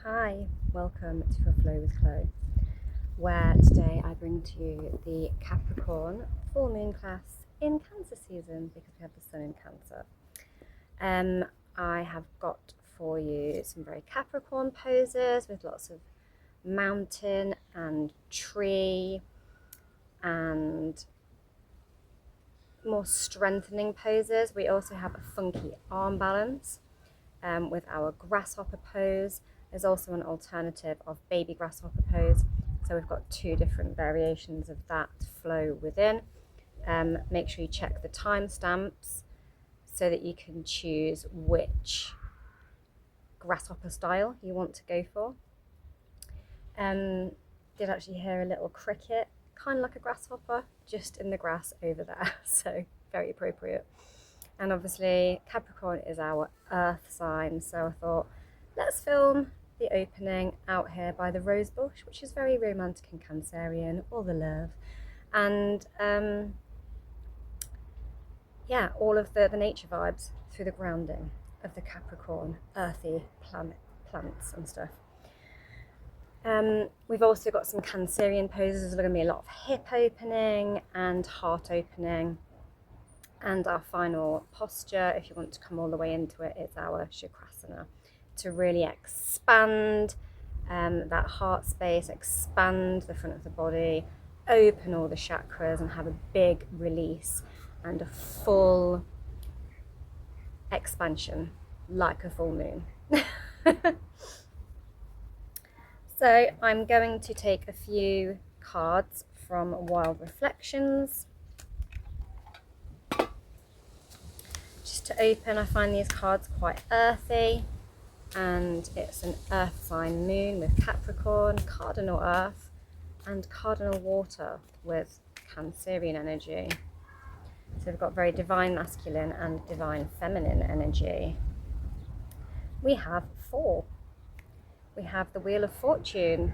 Hi, welcome to A Flow with Chloe, where today I bring to you the Capricorn full moon class in Cancer season because we have the sun in Cancer. I have got for you some very Capricorn poses with lots of mountain and tree and more strengthening poses. We also have a funky arm balance with our grasshopper pose. There's also an alternative of baby grasshopper pose. So we've got two different variations of that flow within. Make sure you check the timestamps so that you can choose which grasshopper style you want to go for. Did actually hear a little cricket, kind of like a grasshopper, just in the grass over there. So very appropriate. And obviously Capricorn is our earth sign, so I thought let's film the opening out here by the rose bush, which is very romantic and Cancerian, all the love, and yeah, all of the nature vibes through the grounding of the Capricorn earthy plants and stuff. We've also got some Cancerian poses. There's going to be a lot of hip opening and heart opening. And our final posture, if you want to come all the way into it, is our Chakrasana, to really expand that heart space, expand the front of the body, open all the chakras and have a big release and a full expansion like a full moon. So I'm going to take a few cards from Wild Reflections. To open, I find these cards quite earthy, and it's an earth sign moon with Capricorn, cardinal earth, and cardinal water with Cancerian energy. So we've got very divine masculine and divine feminine energy. We have 4. We have the Wheel of Fortune.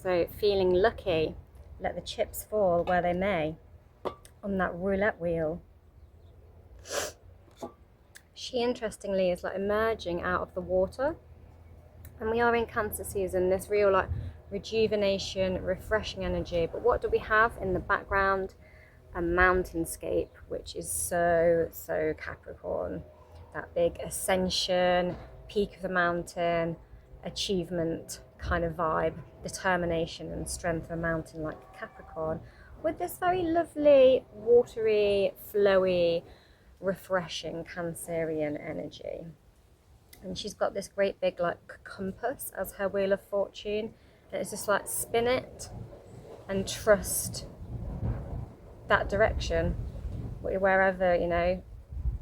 So feeling lucky, let the chips fall where they may. On that roulette wheel. She interestingly is like emerging out of the water, and we are in Cancer season, this real like rejuvenation, refreshing energy. But what do we have in the background? A mountainscape, which is so Capricorn. That big ascension, peak of the mountain, achievement kind of vibe, determination and strength of a mountain like Capricorn, with this very lovely, watery, flowy, refreshing Cancerian energy. And she's got this great big like compass as her Wheel of Fortune, and it's just like spin it and trust that direction. Wherever, you know,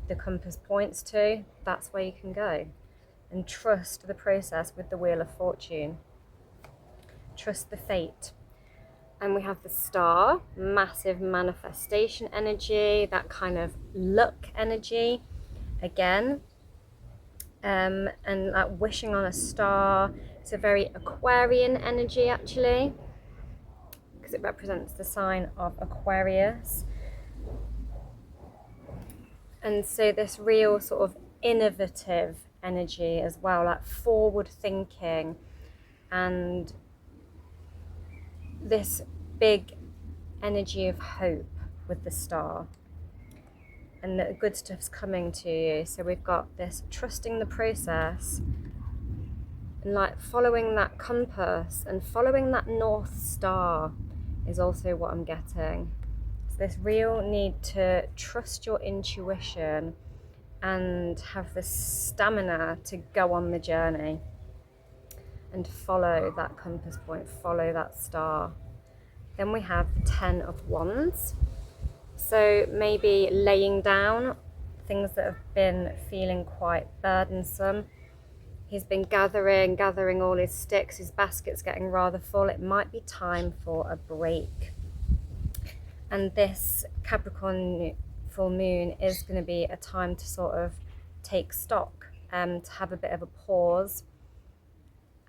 the compass points to, that's where you can go. And trust the process with the Wheel of Fortune. Trust the fate. And we have the Star, massive manifestation energy, that kind of luck energy again. And like wishing on a star. It's a very Aquarian energy actually, because it represents the sign of Aquarius. And so this real sort of innovative energy as well, like forward thinking, and this big energy of hope with the Star, and the good stuff's coming to you. So we've got this trusting the process and like following that compass and following that North Star is also what I'm getting. So this real need to trust your intuition and have the stamina to go on the journey and follow that compass point, follow that star. Then we have the 10 of Wands. So maybe laying down things that have been feeling quite burdensome. He's been gathering all his sticks, his basket's getting rather full. It might be time for a break. And this Capricorn full moon is going to be a time to sort of take stock, to have a bit of a pause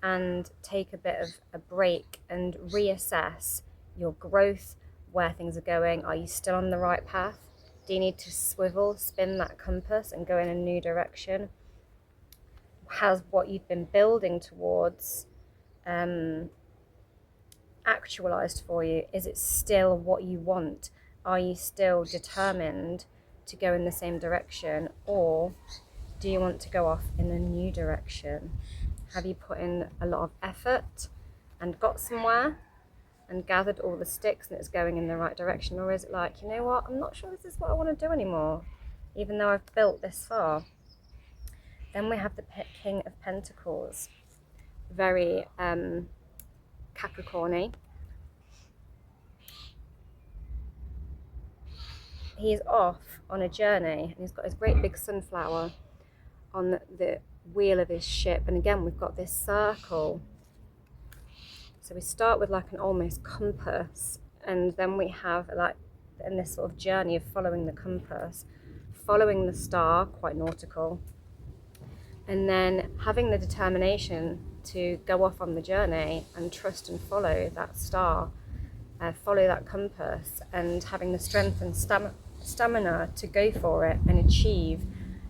and take a bit of a break and reassess your growth, where things are going. Are you still on the right path? Do you need to spin that compass and go in a new direction? has what you've been building towards actualized for you? Is it still what you want? Are you still determined to go in the same direction, or do you want to go off in a new direction? Have you put in a lot of effort and got somewhere and gathered all the sticks and it's going in the right direction? Or is it like, you know what, I'm not sure this is what I want to do anymore, even though I've built this far? Then we have the King of Pentacles, very Capricorn-y. He's off on a journey and he's got his great big sunflower on the wheel of his ship, and again we've got this circle. So we start with like an almost compass, and then we have like in this sort of journey of following the compass, following the star, quite nautical, and then having the determination to go off on the journey and trust and follow that star, follow that compass, and having the strength and stamina to go for it and achieve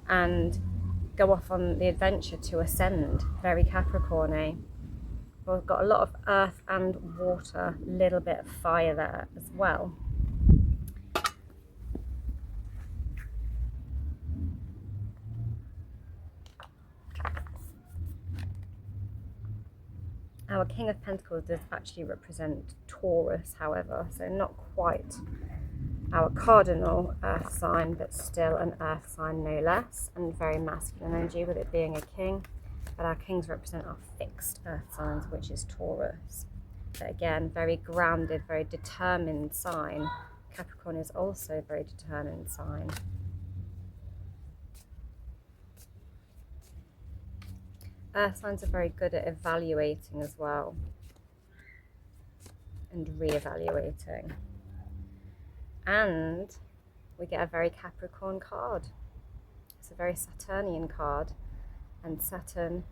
and go off on the adventure to ascend. Very Capricorn-y. We've got a lot of earth and water, a little bit of fire there as well. Our King of Pentacles does actually represent Taurus, however, so not quite our cardinal earth sign, but still an earth sign no less, and very masculine energy with it being a king. But our kings represent our fixed earth signs, which is Taurus. But again, very grounded, very determined sign. Capricorn is also a very determined sign. Earth signs are very good at evaluating as well, and re-evaluating. And we get a very Capricorn card. It's a very Saturnian card, and Saturn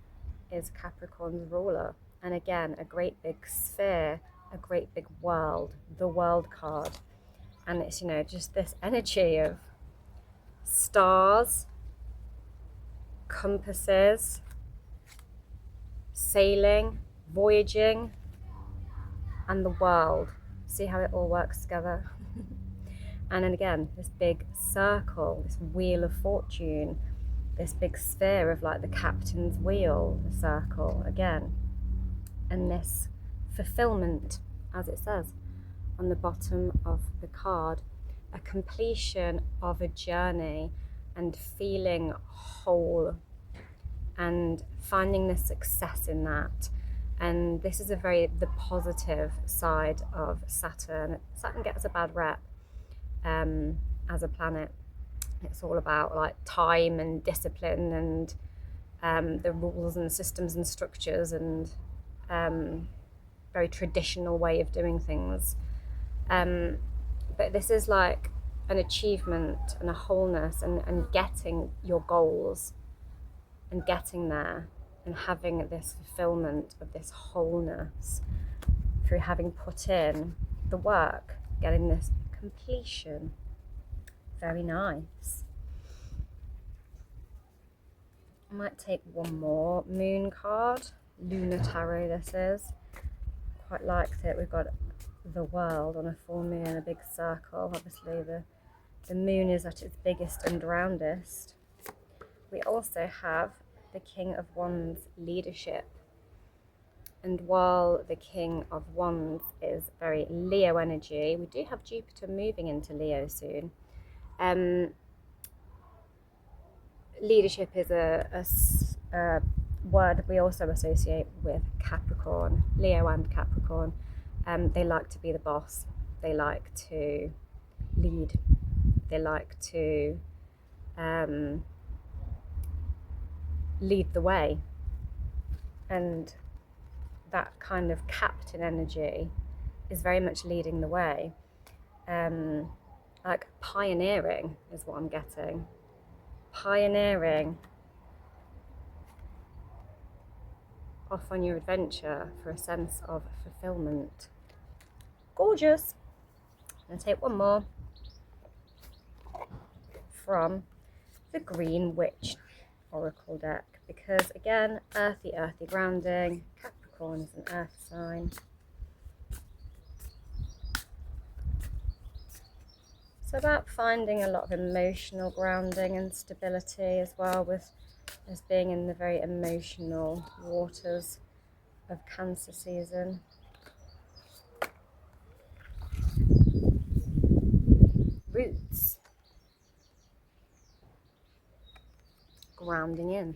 is Capricorn's ruler. And again, a great big sphere, a great big world, the world card. And it's, you know, just this energy of stars, compasses, sailing, voyaging, and the world. See how it all works together? And then again, this big circle, this wheel of fortune, this big sphere of like the captain's wheel, the circle again. And this fulfillment, as it says on the bottom of the card, a completion of a journey and feeling whole and finding the success in that. And this is a very the positive side of Saturn. Saturn gets a bad rep as a planet. It's all about like time and discipline and the rules and systems and structures and very traditional way of doing things. But this is like an achievement and a wholeness and getting your goals and getting there and having this fulfillment of this wholeness through having put in the work, getting this completion. Very nice. I might take one more moon card. Lunar tarot this is. Quite liked it. We've got the world on a full moon in a big circle. Obviously the moon is at its biggest and roundest. We also have the King of Wands, leadership. And while the King of Wands is very Leo energy, we do have Jupiter moving into Leo soon. Leadership is a word we also associate with Capricorn, Leo and Capricorn. They like to be the boss. They like to lead. They like to lead the way. And that kind of captain energy is very much leading the way. Like pioneering is what I'm getting. Pioneering off on your adventure for a sense of fulfillment. Gorgeous. I'm going to take one more from the Green Witch oracle deck, because again, earthy grounding. Capricorn is an earth sign. So about finding a lot of emotional grounding and stability as well, with us being in the very emotional waters of Cancer season. Roots. Grounding in.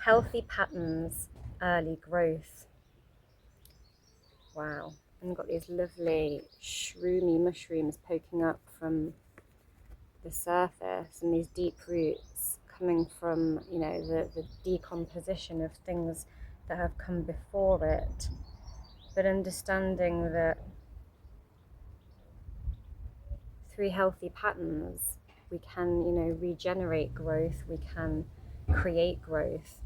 Healthy patterns, early growth. Wow. And we've got these lovely shroomy mushrooms poking up from the surface, and these deep roots coming from, you know, the decomposition of things that have come before it. But understanding that through healthy patterns, we can, you know, regenerate growth, we can create growth,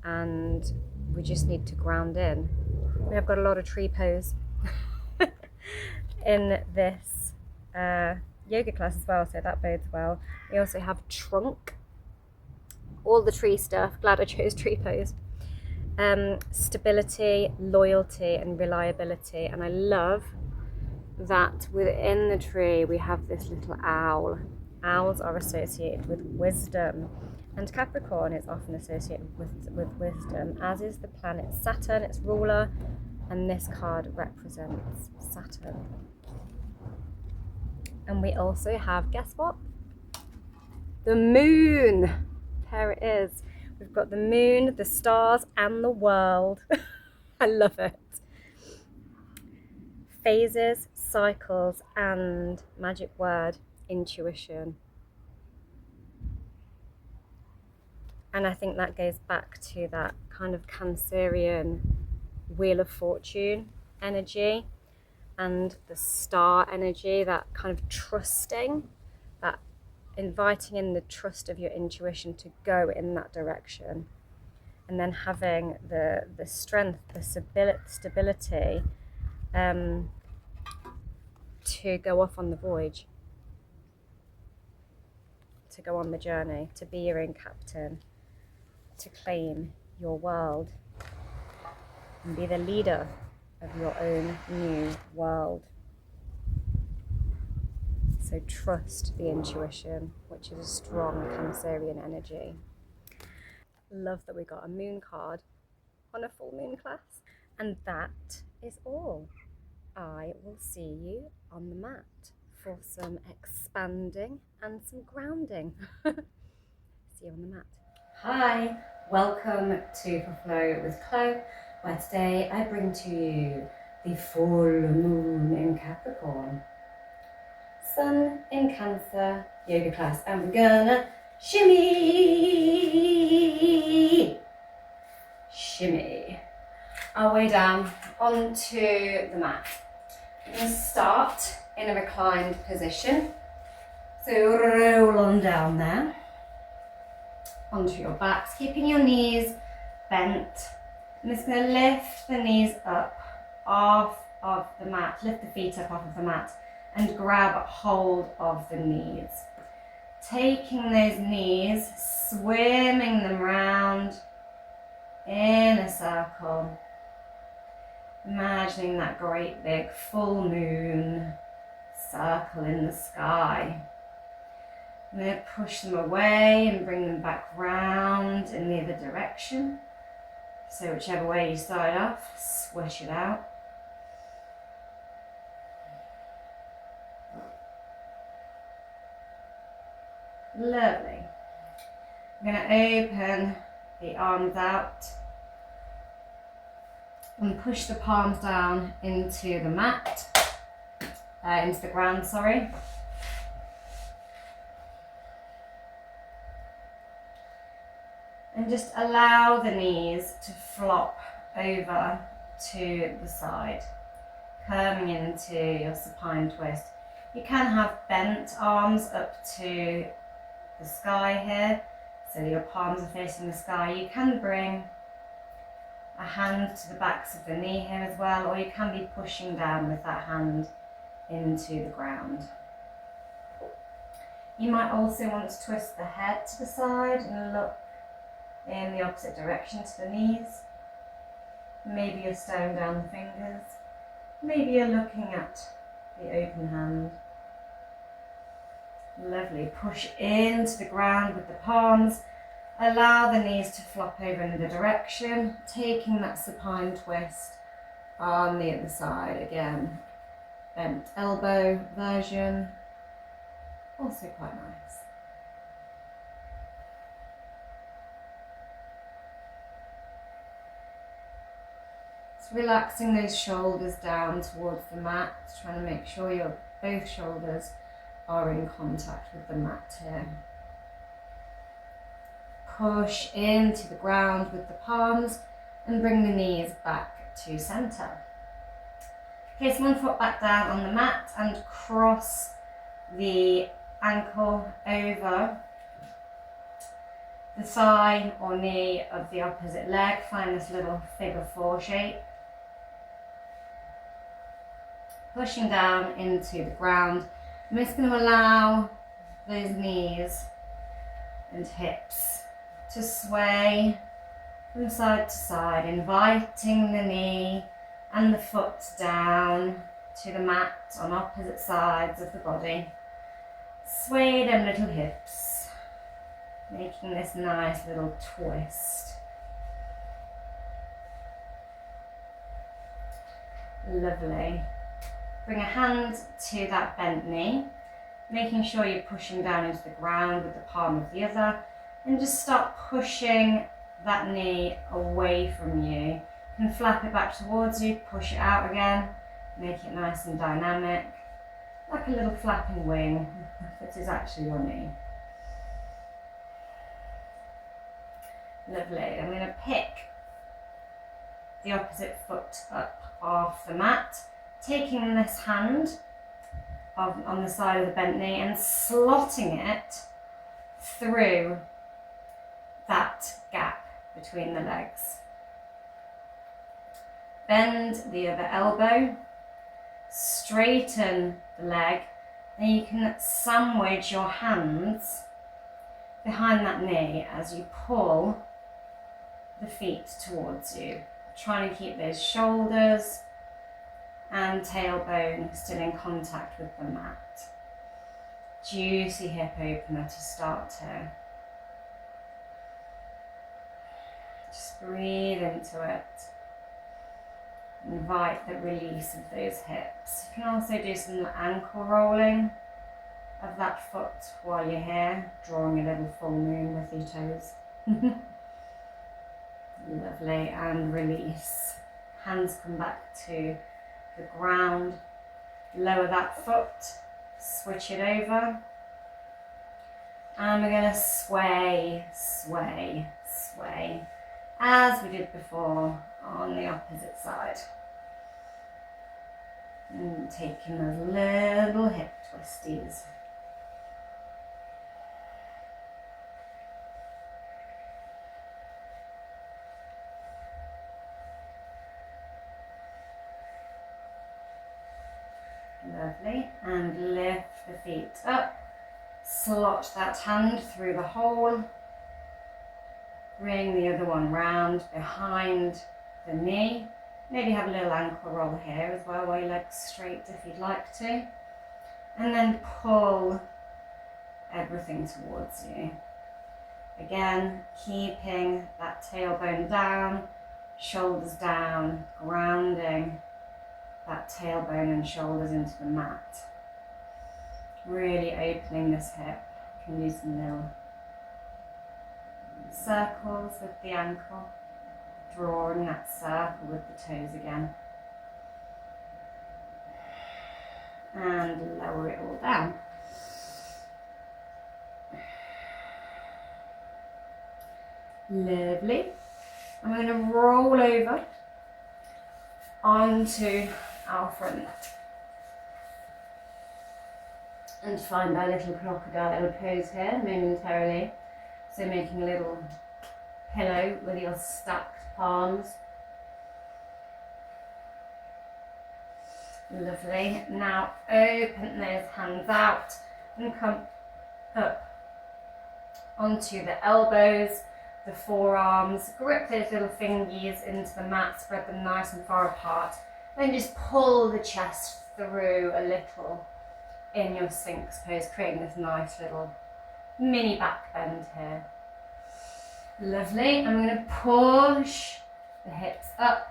and we just need to ground in. We have got a lot of tree pose in this yoga class as well, so that bodes well. We also have trunk, all the tree stuff. Glad I chose tree pose. Stability, loyalty, and reliability. And I love that within the tree we have this little owl. Owls are associated with wisdom, and Capricorn is often associated with wisdom, as is the planet Saturn, its ruler, and this card represents Saturn. And we also have, guess what? The moon. There it is. We've got the moon, the stars, and the world. I love it. Phases, cycles, and magic word, intuition. And I think that goes back to that kind of Cancerian Wheel of Fortune energy and the star energy, that kind of trusting, that inviting in the trust of your intuition to go in that direction, and then having the strength, the stability to go off on the voyage, to go on the journey, to be your own captain, to claim your world and be the leader of your own new world. So trust the intuition, which is a strong Cancerian energy. Love that we got a moon card on a full moon class. And that is all. I will see you on the mat for some expanding and some grounding. See you on the mat. Hi, welcome to For Flow with Chloe, where today I bring to you the full moon in Capricorn, sun in Cancer yoga class, and we're gonna shimmy our way down onto the mat. We're going to start in a reclined position, so roll on down there onto your backs, keeping your knees bent. I'm just going to lift the knees up off of the mat, lift the feet up off of the mat and grab hold of the knees. Taking those knees, swimming them round in a circle. Imagining that great big full moon circle in the sky. I'm going to push them away and bring them back round in the other direction. So whichever way you start off, swish it out. Lovely. I'm going to open the arms out and push the palms down into the mat, into the ground, sorry. And just allow the knees to flop over to the side, curving into your supine twist. You can have bent arms up to the sky here, so your palms are facing the sky. You can bring a hand to the backs of the knee here as well, or you can be pushing down with that hand into the ground. You might also want to twist the head to the side and look in the opposite direction to the knees. Maybe you're staring down the fingers. Maybe you're looking at the open hand. Lovely. Push into the ground with the palms. Allow the knees to flop over in the direction, taking that supine twist on the other side again. Bent elbow version, also quite nice. So relaxing those shoulders down towards the mat, trying to make sure your both shoulders are in contact with the mat here. Push into the ground with the palms and bring the knees back to centre. Place one foot back down on the mat and cross the ankle over the thigh or knee of the opposite leg. Find this little figure 4 shape. Pushing down into the ground. I'm just going to allow those knees and hips to sway from side to side, inviting the knee and the foot down to the mat on opposite sides of the body. Sway them little hips, making this nice little twist. Lovely. Bring a hand to that bent knee, making sure you're pushing down into the ground with the palm of the other, and just start pushing that knee away from you. You can flap it back towards you, push it out again, make it nice and dynamic, like a little flapping wing, if it is actually your knee. Lovely. I'm going to pick the opposite foot up off the mat, taking this hand on the side of the bent knee and slotting it through that gap between the legs. Bend the other elbow, straighten the leg, and you can sandwich your hands behind that knee as you pull the feet towards you. Trying to keep those shoulders and tailbone still in contact with the mat. Juicy hip opener to start here. Just breathe into it. Invite the release of those hips. You can also do some ankle rolling of that foot while you're here, drawing a little full moon with your toes. Lovely, and release. Hands come back to the ground. Lower that foot, switch it over. And we're going to sway, sway, sway, as we did before on the opposite side. And taking those little hip twisties. Lovely, and lift the feet up, slot that hand through the hole, bring the other one round behind the knee, maybe have a little ankle roll here as well while your legs straight if you'd like to, and then pull everything towards you. Again, keeping that tailbone down, shoulders down, grounding that tailbone and shoulders into the mat. Really opening this hip. You can use some little circles with the ankle, drawing that circle with the toes again. And lower it all down. Lovely. I'm going to roll over onto our front and find our little crocodile pose here momentarily. So making a little pillow with your stacked palms. Lovely. Now open those hands out and come up onto the elbows, the forearms, grip those little fingies into the mat, spread them nice and far apart. Then just pull the chest through a little in your Sphinx pose, creating this nice little mini back bend here. Lovely. I'm going to push the hips up,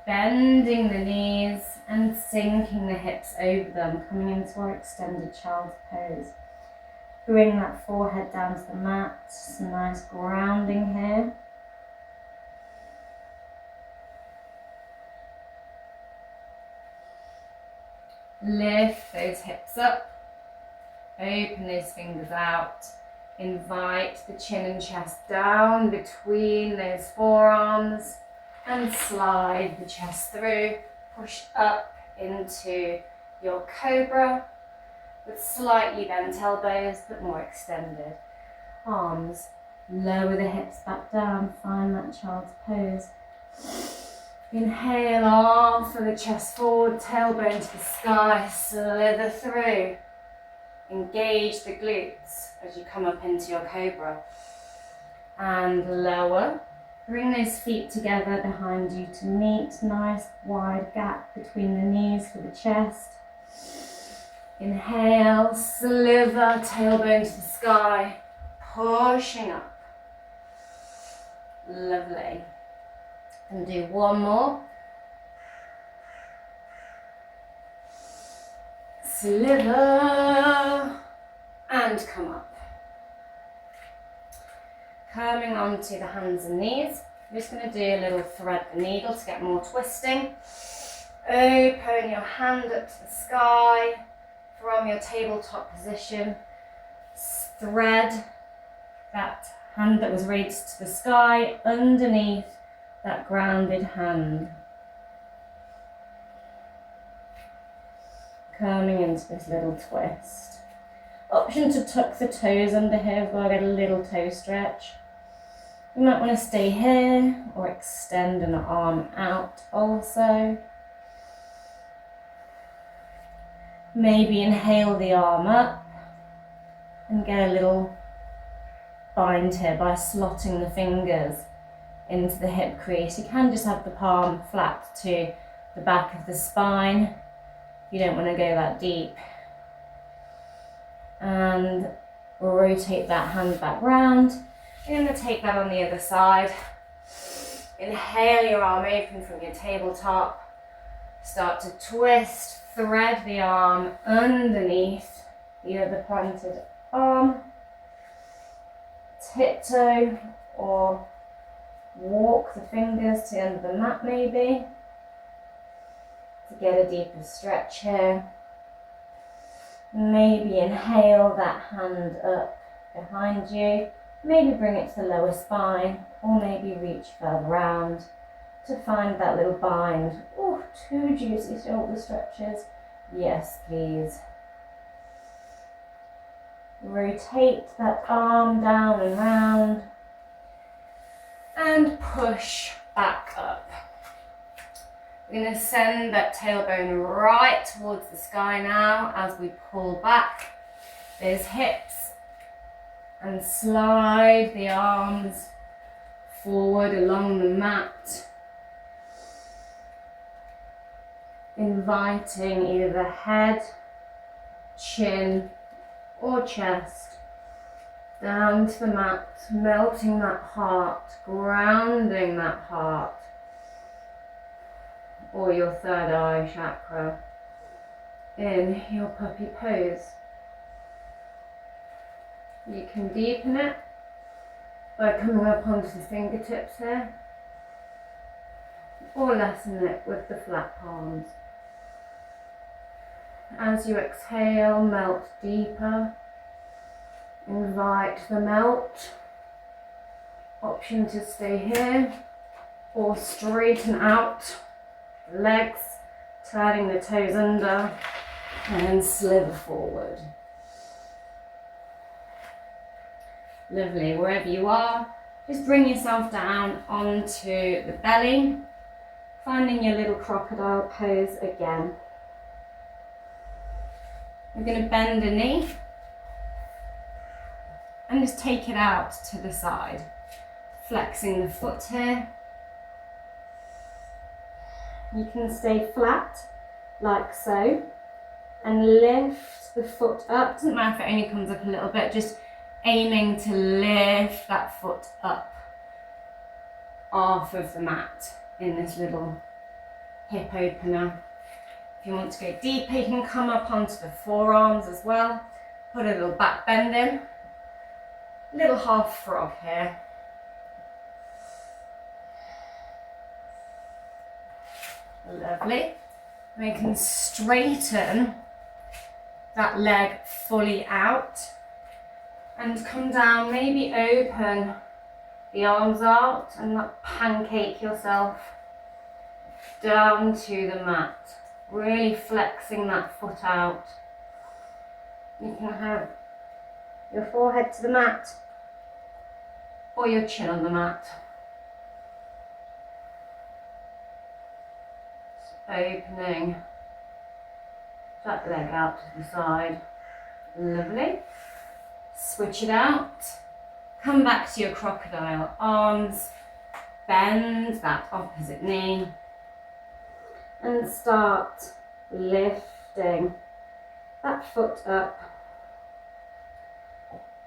bending the knees and sinking the hips over them, coming into our extended child's pose. Bring that forehead down to the mat, some nice grounding here. Lift those hips up, open those fingers out, invite the chin and chest down between those forearms and slide the chest through, push up into your cobra with slightly bent elbows but more extended. Arms, lower the hips back down, find that child's pose. Inhale, arm for the chest forward, tailbone to the sky, slither through. Engage the glutes as you come up into your cobra. And lower. Bring those feet together behind you to meet. Nice wide gap between the knees for the chest. Inhale, slither, tailbone to the sky, pushing up. Lovely. And do one more. Slither and come up. Coming onto the hands and knees. I'm just going to do a little thread the needle to get more twisting. Open your hand up to the sky from your tabletop position. Thread that hand that was raised to the sky underneath that grounded hand. Coming into this little twist. Option to tuck the toes under here as well, get a little toe stretch. You might want to stay here or extend an arm out also. Maybe inhale the arm up and get a little bind here by slotting the fingers into the hip crease. You can just have the palm flat to the back of the spine. You don't want to go that deep. And rotate that hand back round. You're going to take that on the other side. Inhale your arm open from your tabletop. Start to twist, thread the arm underneath the other pointed arm. Tiptoe or walk the fingers to the end of the mat maybe, to get a deeper stretch here. Maybe inhale that hand up behind you, maybe bring it to the lower spine, or maybe reach further round to find that little bind. Oh, 2 juicy shoulder stretches. Yes, please. Rotate that arm down and round and push back up. We're going to send that tailbone right towards the sky now as we pull back those hips and slide the arms forward along the mat, inviting either the head, chin or chest down to the mat, melting that heart, grounding that heart, or your third eye chakra in your puppy pose. You can deepen it by coming up onto the fingertips here, or lessen it with the flat palms. As you exhale, melt deeper. Invite the melt. Option to stay here or straighten out the legs, turning the toes under and slither forward. Lovely. Wherever you are, just bring yourself down onto the belly, finding your little crocodile pose again. We're going to bend a knee and just take it out to the side. Flexing the foot here. You can stay flat, like so, and lift the foot up. Doesn't matter if it only comes up a little bit, just aiming to lift that foot up off of the mat in this little hip opener. If you want to go deeper, you can come up onto the forearms as well. Put a little back bend in. Little half frog here. Lovely. We can straighten that leg fully out and come down, maybe open the arms out and not pancake yourself down to the mat. Really flexing that foot out. You can have your forehead to the mat or your chin on the mat. Just opening that leg out to the side. Lovely. Switch it out. Come back to your crocodile arms. Bend that opposite knee. And start lifting that foot up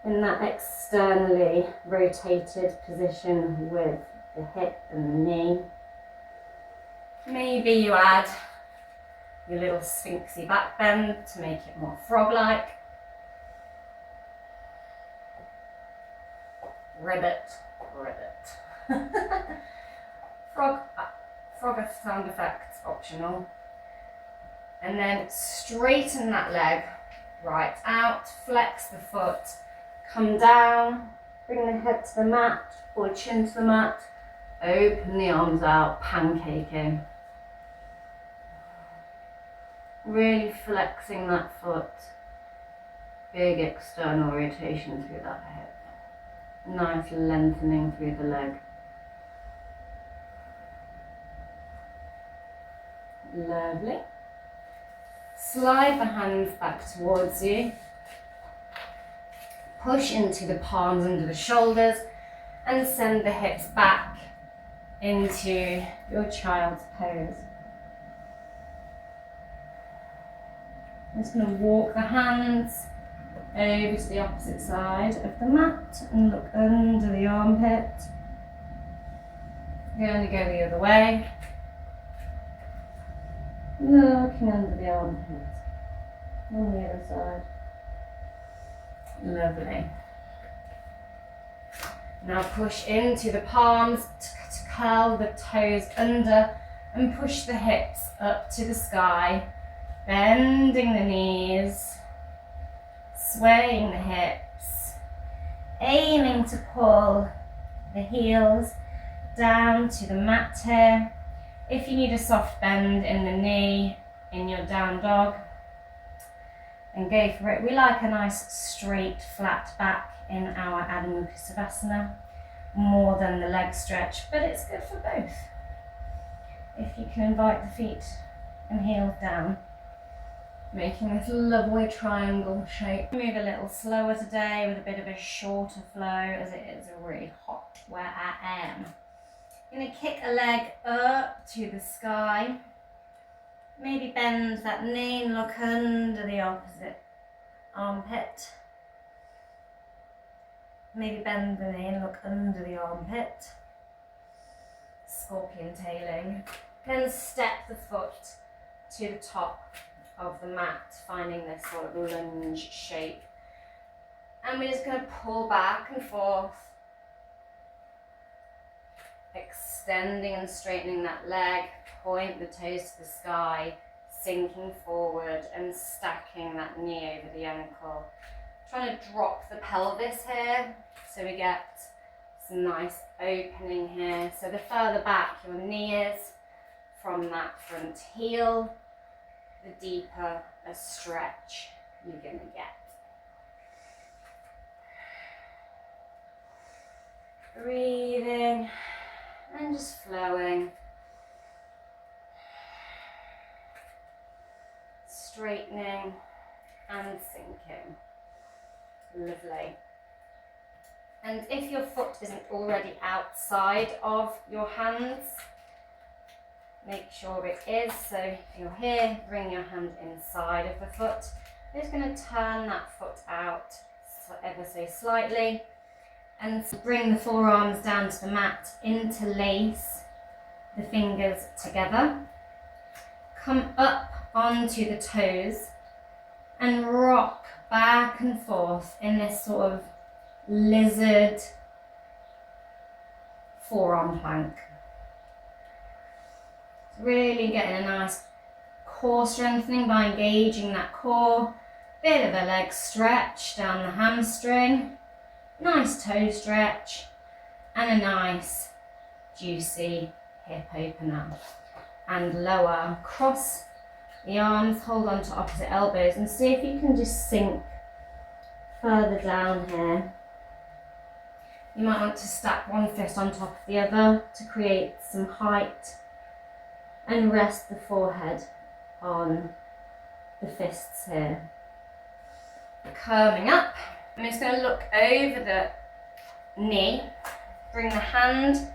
in that externally rotated position with the hip and the knee. Maybe you add your little sphinxy back bend to make it more frog-like. Ribbit, ribbit. Frog sound effects optional. And then straighten that leg right out, flex the foot, come down, bring the head to the mat or chin to the mat, open the arms out, pancaking. Really flexing that foot, big external rotation through that hip. Nice lengthening through the leg. Lovely. Slide the hands back towards you. Push into the palms under the shoulders and send the hips back into your child's pose. I'm just going to walk the hands over to the opposite side of the mat and look under the armpit. You're going to go the other way. Looking under the armpit. On the other side. Lovely. Now push into the palms to curl the toes under and push the hips up to the sky. Bending the knees. Swaying the hips. Aiming to pull the heels down to the mat here. If you need a soft bend in the knee in your down dog, then go for it. We like a nice straight flat back in our Adho Mukha Shavasana more than the leg stretch, but it's good for both. If you can invite the feet and heels down, making this lovely triangle shape. Move a little slower today with a bit of a shorter flow as it is really hot where I am. I'm going to kick a leg up to the sky. Maybe bend that knee and look under the opposite armpit. Maybe bend the knee and look under the armpit. Scorpion tailing. Then step the foot to the top of the mat, finding this sort of lunge shape. And we're just going to pull back and forth, extending and straightening that leg, point the toes to the sky, sinking forward and stacking that knee over the ankle. Trying to drop the pelvis here so we get some nice opening here. So the further back your knee is from that front heel, the deeper a stretch you're going to get. Breathing and just flowing. Straightening and sinking. Lovely. And if your foot isn't already outside of your hands, make sure it is. So if you're here, bring your hand inside of the foot. We're just going to turn that foot out ever so slightly and bring the forearms down to the mat, interlace the fingers together. Come up onto the toes and rock back and forth in this sort of lizard forearm plank. Really getting a nice core strengthening by engaging that core. Bit of a leg stretch down the hamstring. Nice toe stretch. And a nice juicy hip opener. And lower. Cross the arms, hold on to opposite elbows and see if you can just sink further down here. You might want to stack one fist on top of the other to create some height and rest the forehead on the fists here. Curving up. I'm just going to look over the knee, bring the hand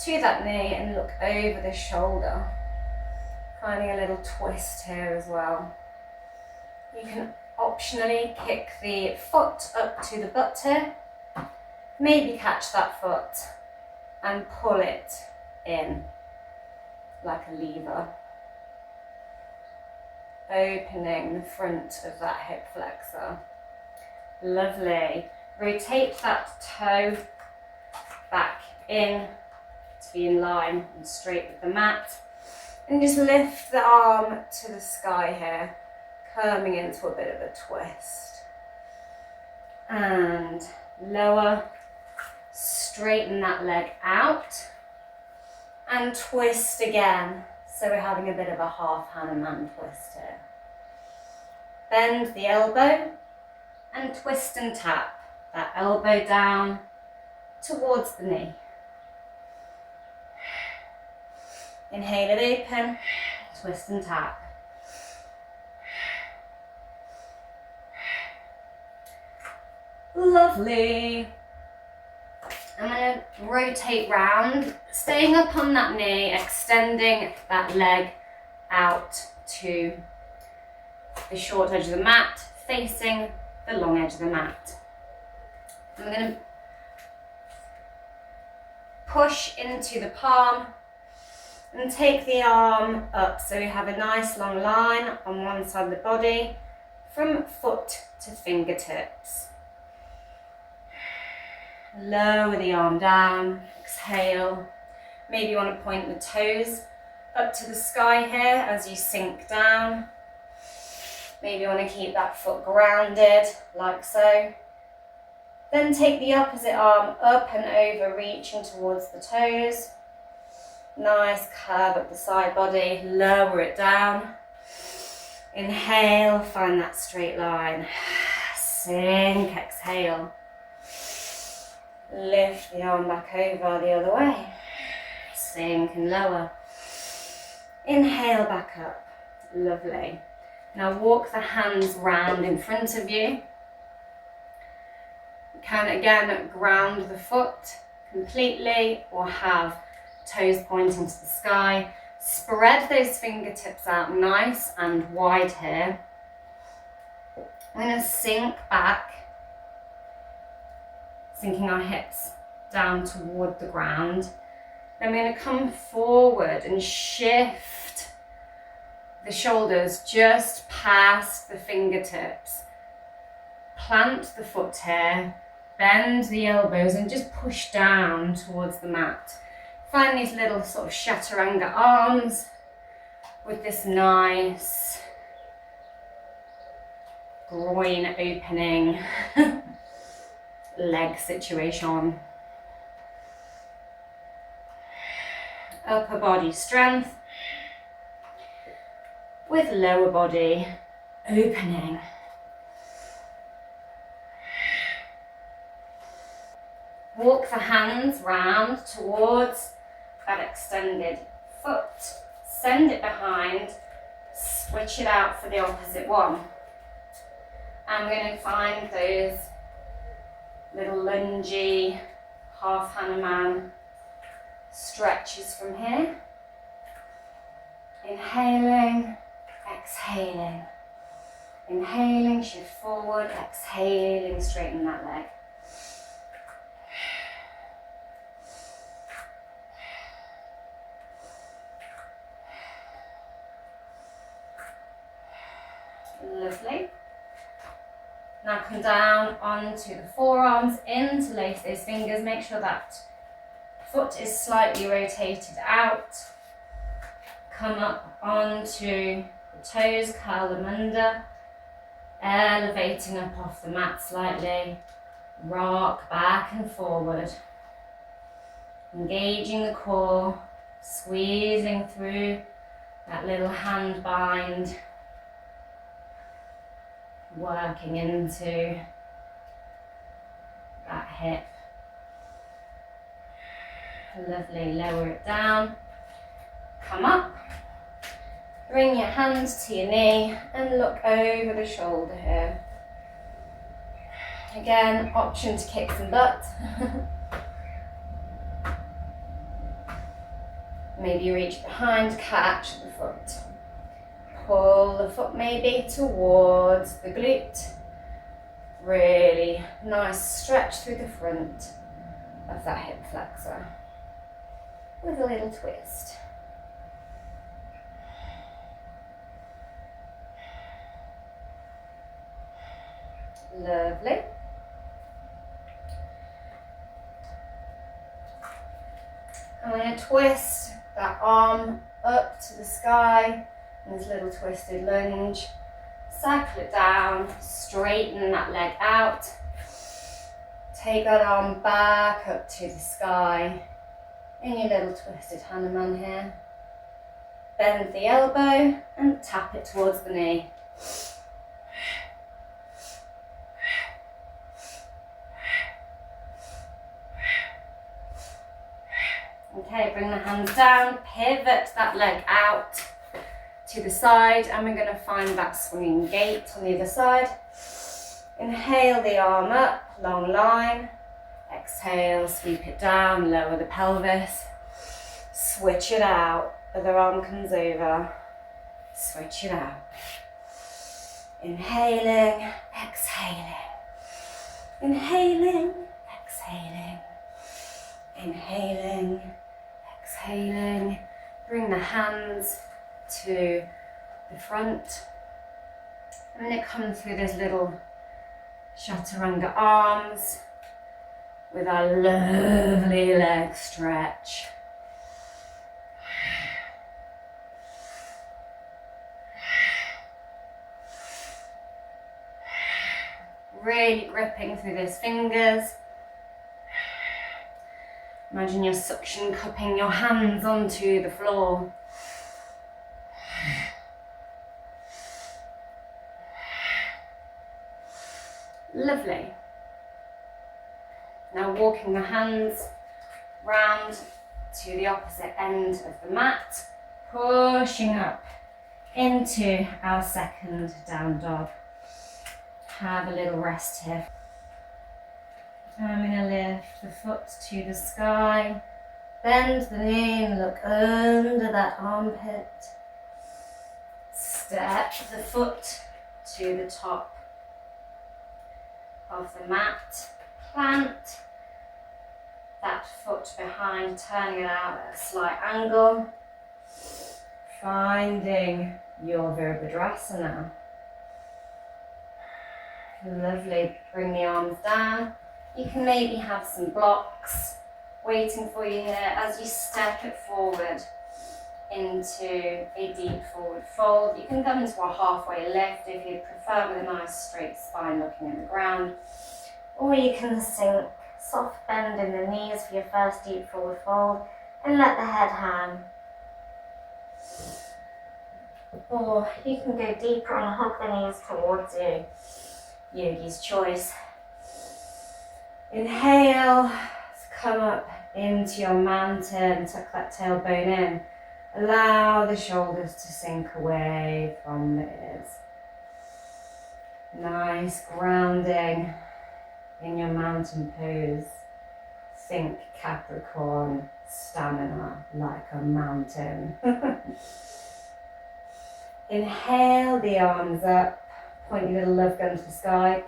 to that knee and look over the shoulder. Finding a little twist here as well. You can optionally kick the foot up to the butt here. Maybe catch that foot and pull it in like a lever. Opening the front of that hip flexor. Lovely. Rotate that toe back in to be in line and straight with the mat. And just lift the arm to the sky here, curving into a bit of a twist. And lower. Straighten that leg out and twist again. So we're having a bit of a half Hanuman twist here. Bend the elbow and twist and tap that elbow down towards the knee. Inhale it open, twist and tap. Lovely. I'm going to rotate round, staying up on that knee, extending that leg out to the short edge of the mat, facing the long edge of the mat. I'm going to push into the palm and take the arm up so we have a nice long line on one side of the body from foot to fingertips. Lower the arm down, exhale. Maybe you want to point the toes up to the sky here as you sink down. Maybe you want to keep that foot grounded, like so. Then take the opposite arm up and over, reaching towards the toes. Nice curve up the side body, lower it down. Inhale, find that straight line. Sink, exhale. Lift the arm back over the other way. Sink and lower. Inhale back up. Lovely. Now walk the hands round in front of you. You can again ground the foot completely or have toes pointing to the sky. Spread those fingertips out nice and wide here. I'm going to sink back, sinking our hips down toward the ground. Then we're going to come forward and shift the shoulders just past the fingertips. Plant the foot here, bend the elbows and just push down towards the mat. Find these little sort of chaturanga arms with this nice groin opening leg situation. Upper body strength with lower body opening. Walk the hands round towards that extended foot. Send it behind, switch it out for the opposite one. I'm going to find those Little lungy, half Hanuman stretches from here. Inhaling, exhaling. Inhaling, shift forward, exhaling, straighten that leg. Lovely. Now come down onto the forearms, interlace those fingers, make sure that foot is slightly rotated out. Come up onto the toes, curl them under, elevating up off the mat slightly, rock back and forward. Engaging the core, squeezing through that little hand bind, working into that hip. Lovely, lower it down, come up, bring your hands to your knee and look over the shoulder here. Again, option to kick some butt. Maybe reach behind, catch the foot. Pull the foot maybe towards the glute. Really nice stretch through the front of that hip flexor with a little twist. Lovely. I'm going to twist that arm up to the sky in this little twisted lunge. Cycle it down, straighten that leg out. Take that arm back up to the sky in your little twisted Hanuman here. Bend the elbow and tap it towards the knee. Okay, bring the hands down, pivot that leg out to the side, and we're going to find that swinging gait on the other side. Inhale the arm up, long line. Exhale, sweep it down, lower the pelvis. Switch it out, other arm comes over. Switch it out. Inhaling, exhaling. Inhaling, exhaling. Inhaling, exhaling. Bring the hands to the front. I'm going to come through those little chaturanga arms with our lovely leg stretch. Really gripping through those fingers. Imagine you're suction cupping your hands onto the floor. Lovely. Now walking the hands round to the opposite end of the mat, pushing up into our second down dog. Have a little rest here. I'm going to lift the foot to the sky, bend the knee and look under that armpit. Step the foot to the top of the mat. Plant that foot behind, turning it out at a slight angle. Finding your Virabhadrasana. Lovely. Bring the arms down. You can maybe have some blocks waiting for you here as you step it forward into a deep forward fold. You can come into a halfway lift if you prefer, with a nice straight spine looking at the ground. Or you can sink, soft bend in the knees for your first deep forward fold and let the head hang. Or you can go deeper and hug the knees towards you. Yogi's choice. Inhale, come up into your mountain, tuck that tailbone in. Allow the shoulders to sink away from the ears. Nice grounding in your mountain pose. Think Capricorn, stamina like a mountain. Inhale the arms up, point your little love gun to the sky.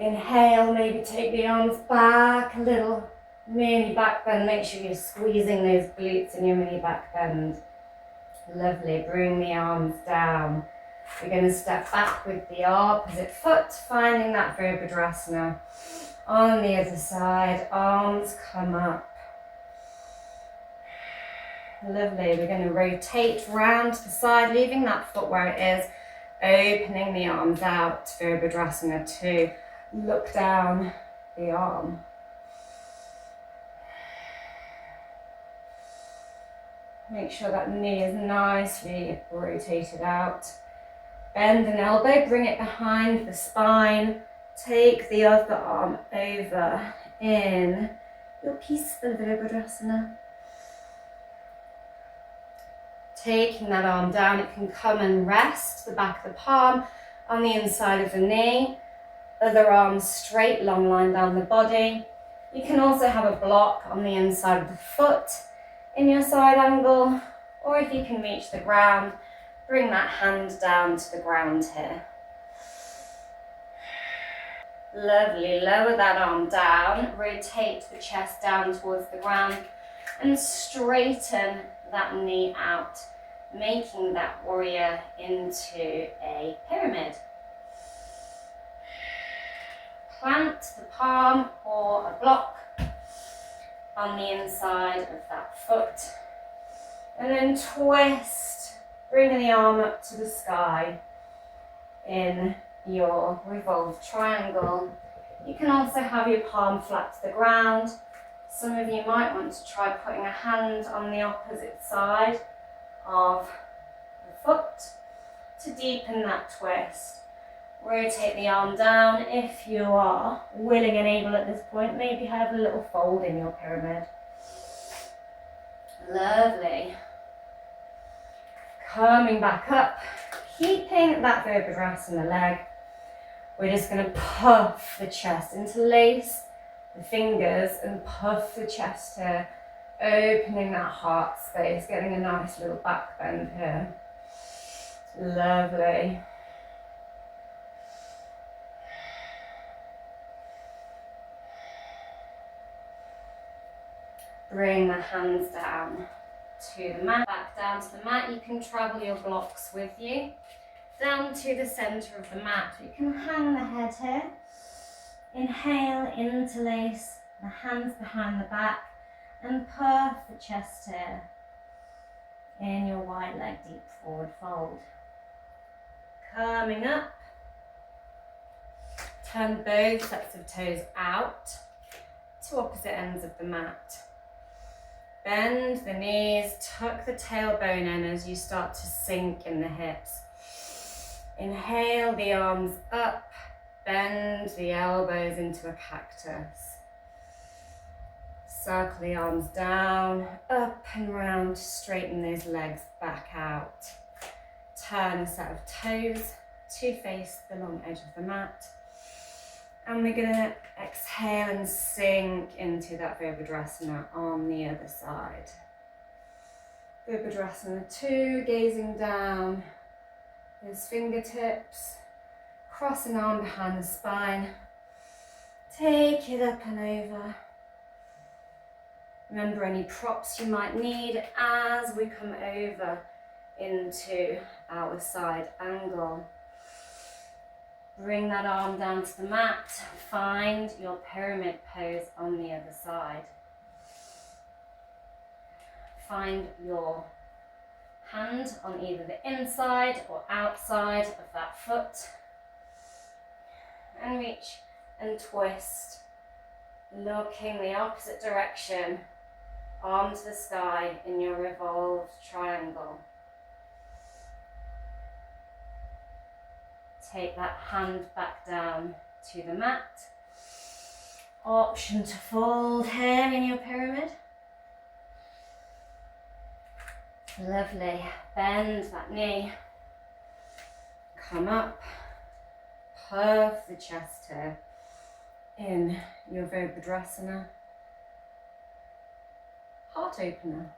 Inhale, maybe take the arms back a little, mini back bend, make sure you're squeezing those glutes in your mini back bend. Lovely, bring the arms down. We're going to step back with the opposite foot, finding that Virabhadrasana. On the other side, arms come up. Lovely, we're going to rotate round to the side, leaving that foot where it is, opening the arms out, Virabhadrasana 2. Look down the arm. Make sure that knee is nicely rotated out. Bend an elbow, bring it behind the spine. Take the other arm over in your peaceful Virabhadrasana. Taking that arm down, it can come and rest the back of the palm on the inside of the knee. Other arm straight, long line down the body. You can also have a block on the inside of the foot in your side angle, or if you can reach the ground, bring that hand down to the ground here. Lovely, lower that arm down, rotate the chest down towards the ground and straighten that knee out, making that warrior into a pyramid. Plant the palm or a block on the inside of that foot and then twist, bringing the arm up to the sky in your revolved triangle. You can also have your palm flat to the ground. Some of you might want to try putting a hand on the opposite side of the foot to deepen that twist. Rotate the arm down if you are willing and able at this point. Maybe have a little fold in your pyramid. Lovely. Coming back up, keeping that Virabhadrasana leg. We're just going to puff the chest, interlace the fingers and puff the chest here, opening that heart space, getting a nice little back bend here. Lovely. Bring the hands down to the mat, back down to the mat. You can travel your blocks with you down to the center of the mat. You can hang the head here. Inhale, interlace the hands behind the back and puff the chest here in your wide leg deep forward fold. Coming up, turn both sets of toes out to opposite ends of the mat. Bend the knees, tuck the tailbone in as you start to sink in the hips. Inhale the arms up, bend the elbows into a cactus. Circle the arms down, up and round, straighten those legs back out. Turn a set of toes to face the long edge of the mat. And we're going to exhale and sink into that Virabhadrasana on the other side. Virabhadrasana 2, gazing down, those fingertips, cross an arm behind the spine, take it up and over. Remember any props you might need as we come over into our side angle. Bring that arm down to the mat, find your pyramid pose on the other side. Find your hand on either the inside or outside of that foot and reach and twist, looking the opposite direction, arm to the sky in your revolved triangle. Take that hand back down to the mat. Option to fold here in your pyramid. Lovely. Bend that knee. Come up. puff the chest here in your Virabhadrasana. Heart opener.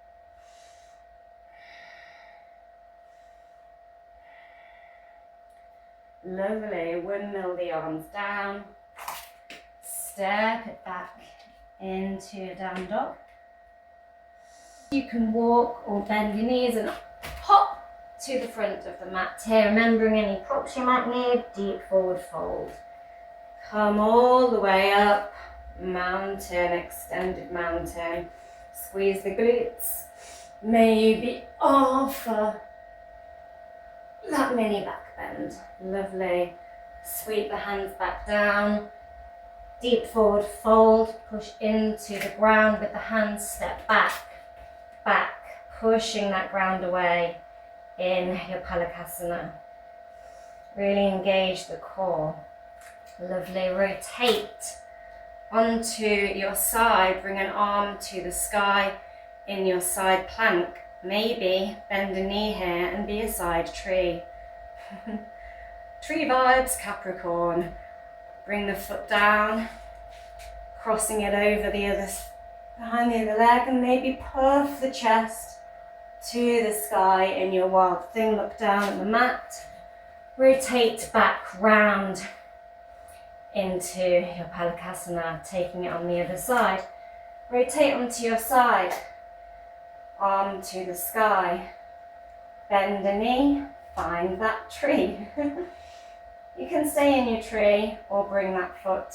Lovely. Windmill the arms down. Step it back into your down dog. You can walk or bend your knees and hop to the front of the mat here, remembering any props you might need. Deep forward fold. Come all the way up. Mountain, extended mountain. Squeeze the glutes. Maybe offer that mini back bend. Lovely. Sweep the hands back down. Deep forward fold. Push into the ground with the hands. Step back. Back. Pushing that ground away in your Palakasana. Really engage the core. Lovely. Rotate onto your side. Bring an arm to the sky in your side plank. Maybe bend a knee here and be a side tree. Tree vibes, Capricorn. Bring the foot down, crossing it over the other, behind the other leg, and maybe puff the chest to the sky in your wild thing. Look down at the mat. Rotate back round into your Palakasana, taking it on the other side. Rotate onto your side. Arm to the sky. Bend a knee. Find that tree. You can stay in your tree or bring that foot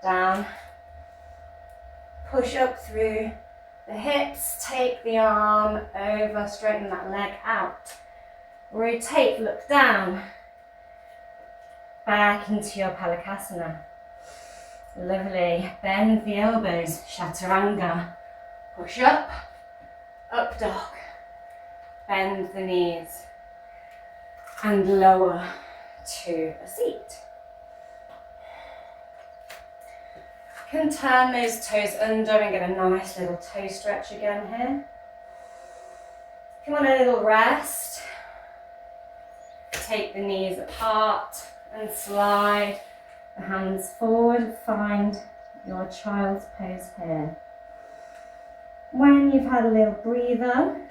down. Push up through the hips. Take the arm over. Straighten that leg out. Rotate. Look down. Back into your Palakasana. Lovely. Bend the elbows. Chaturanga. Push up. Up dog. Bend the knees. And lower to a seat. You can turn those toes under and get a nice little toe stretch again here. If you want a little rest, take the knees apart and slide the hands forward. Find your child's pose here. When you've had a little breather,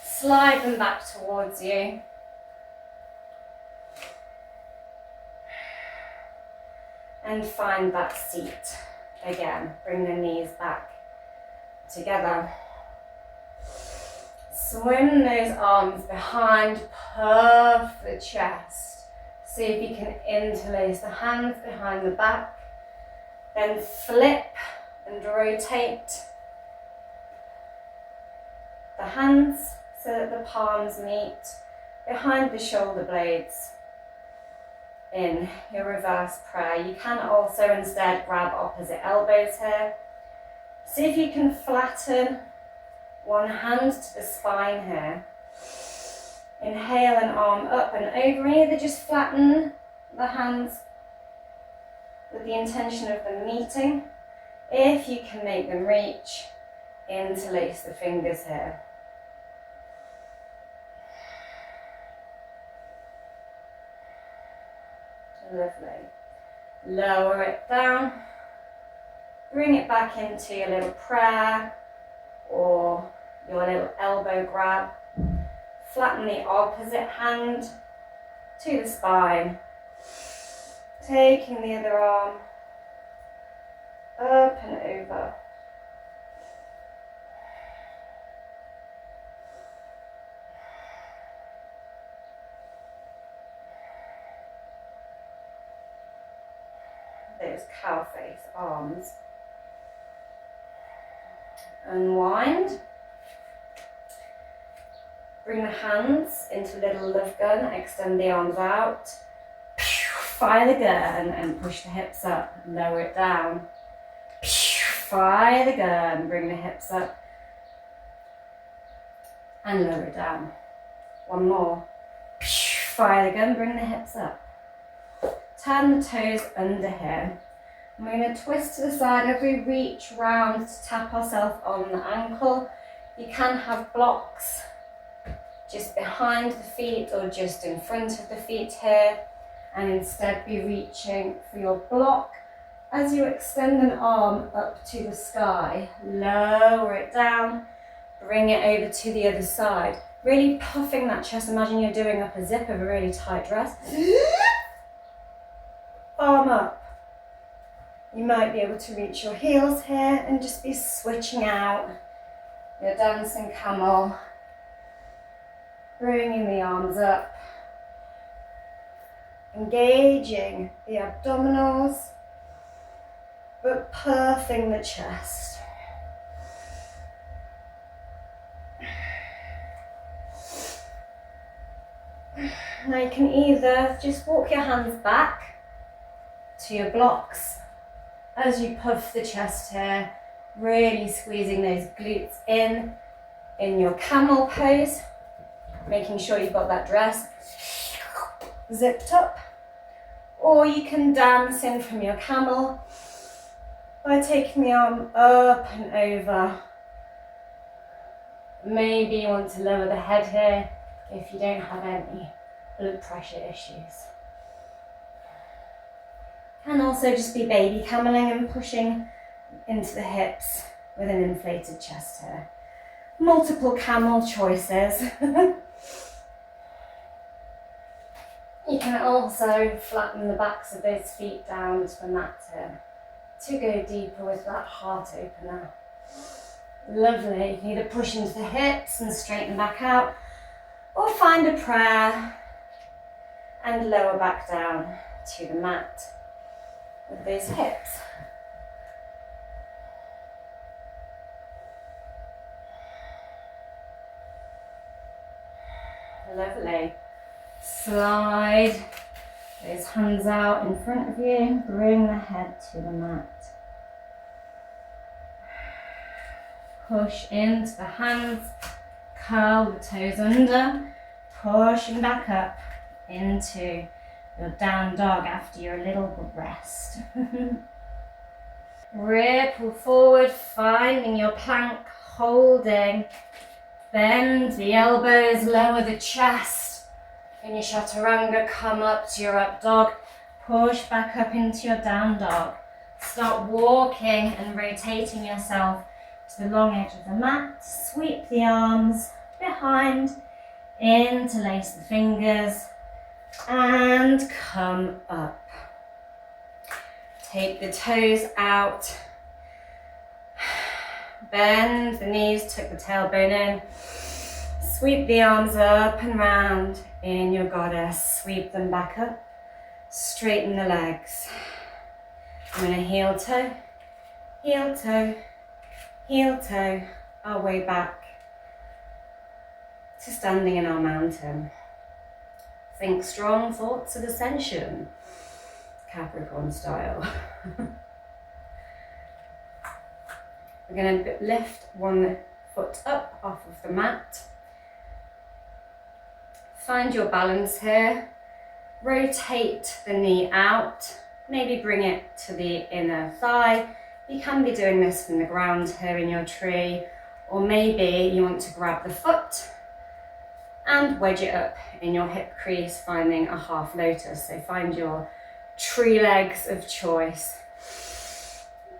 slide them back towards you. And find that seat again. Bring the knees back together. Swim those arms behind, puff the chest. See if you can interlace the hands behind the back. Then flip and rotate the hands so that the palms meet behind the shoulder blades. In your reverse prayer, you can also instead grab opposite elbows here. See if you can flatten one hand to the spine here. Inhale and arm up and over. Either just flatten the hands with the intention of them meeting. If you can make them reach, interlace the fingers here. Lovely. Lower it down. Bring it back into your little prayer or your little elbow grab. Flatten the opposite hand to the spine. Taking the other arm up and over. Those cow face arms. Unwind. Bring the hands into little love gun. Extend the arms out. Fire the gun and push the hips up. Lower it down. Fire the gun. Bring the hips up. And lower it down. One more. Fire the gun. Bring the hips up. Turn the toes under here. And we're going to twist to the side as we reach round to tap ourselves on the ankle. You can have blocks just behind the feet or just in front of the feet here. and instead be reaching for your block. As you extend an arm up to the sky, lower it down, bring it over to the other side. Really puffing that chest. Imagine you're doing up a zip of a really tight dress. Arm up. You might be able to reach your heels here and just be switching out your dancing camel. Bringing the arms up. Engaging the abdominals, but puffing the chest. Now you can either just walk your hands back to your blocks as you puff the chest here, really squeezing those glutes in your camel pose, making sure you've got that dress zipped up. Or you can dance in from your camel by taking the arm up and over. Maybe you want to lower the head here if you don't have any blood pressure issues. Can also just be baby cameling and pushing into the hips with an inflated chest here. Multiple camel choices. You can also flatten the backs of those feet down to the mat here to go deeper with that heart opener. Lovely. You can either push into the hips and straighten back out, or find a prayer and lower back down to the mat with those hips. Lovely. Slide those hands out in front of you, bring the head to the mat. Push into the hands, curl the toes under, pushing back up into your down dog after your little rest. Ripple forward, finding your plank, holding. Bend the elbows, lower the chest. In your chaturanga, come up to your up dog, push back up into your down dog. Start walking and rotating yourself to the long edge of the mat. Sweep the arms behind, interlace the fingers, and come up. Take the toes out. Bend the knees, tuck the tailbone in. Sweep the arms up and round in your goddess. Sweep them back up. Straighten the legs. I'm going to heel toe, heel toe, heel toe, our way back to standing in our mountain. Think strong thoughts of ascension, Capricorn style. We're going to lift one foot up off of the mat. Find your balance here. Rotate the knee out. Maybe bring it to the inner thigh. You can be doing this from the ground here in your tree, or maybe you want to grab the foot and wedge it up in your hip crease, finding a half lotus. So find your tree legs of choice.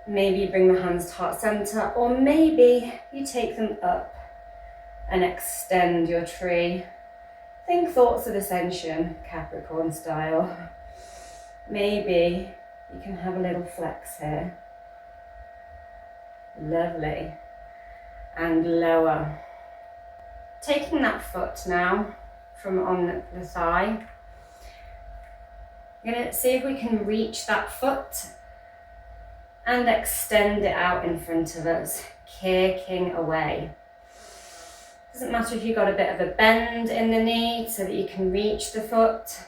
Maybe you bring the hands to heart center, or maybe you take them up and extend your tree. Think thoughts of ascension, Capricorn style. Maybe you can have a little flex here. Lovely. And lower. Taking that foot now from on the thigh. We're going to see if we can reach that foot and extend it out in front of us, kicking away. Doesn't matter if you've got a bit of a bend in the knee so that you can reach the foot.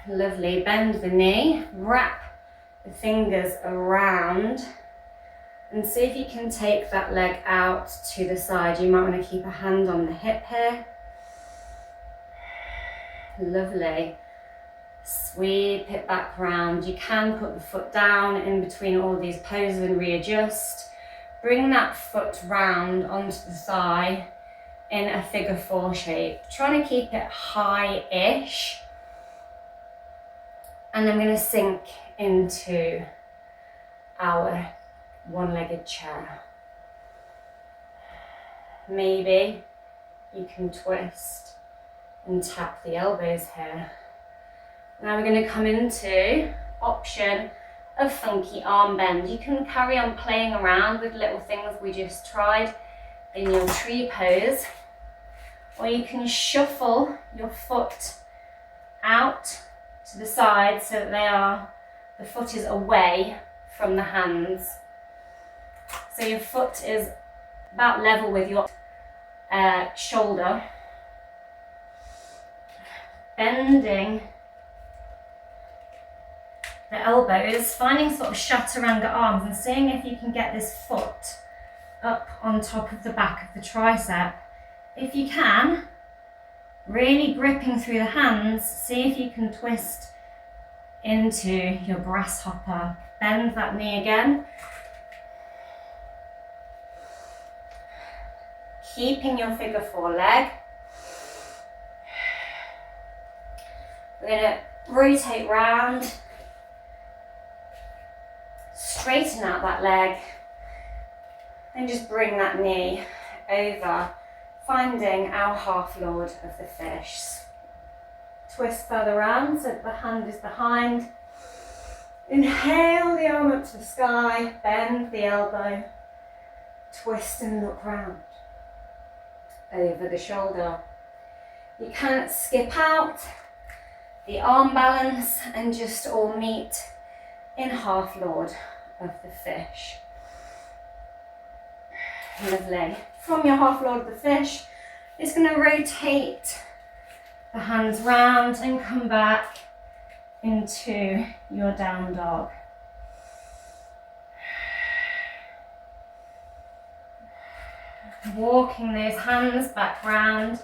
Lovely, bend the knee, wrap the fingers around and see if you can take that leg out to the side. You might want to keep a hand on the hip here. Lovely. Sweep it back round. You can put the foot down in between all these poses and readjust. Bring that foot round onto the thigh in a figure 4 shape. Trying to keep it high-ish. And I'm going to sink into our one-legged chair. Maybe you can twist and tap the elbows here. Now we're going to come into option of funky arm bend. You can carry on playing around with little things we just tried in your tree pose, or you can shuffle your foot out to the side so that the foot is away from the hands. So your foot is about level with your shoulder. Bending the elbows, finding sort of chaturanga arms and seeing if you can get this foot up on top of the back of the tricep. If you can, really gripping through the hands, see if you can twist into your grasshopper. Bend that knee again. Keeping your figure 4 leg. We're going to rotate round, straighten out that leg, and just bring that knee over, finding our half lord of the fish. Twist further around so that the hand is behind. Inhale the arm up to the sky, bend the elbow, twist and look round, over the shoulder. You can skip out the arm balance and just all meet in half lord of the fish. Lovely. From your half lord of the fish, it's going to rotate the hands round and come back into your down dog. Walking those hands back round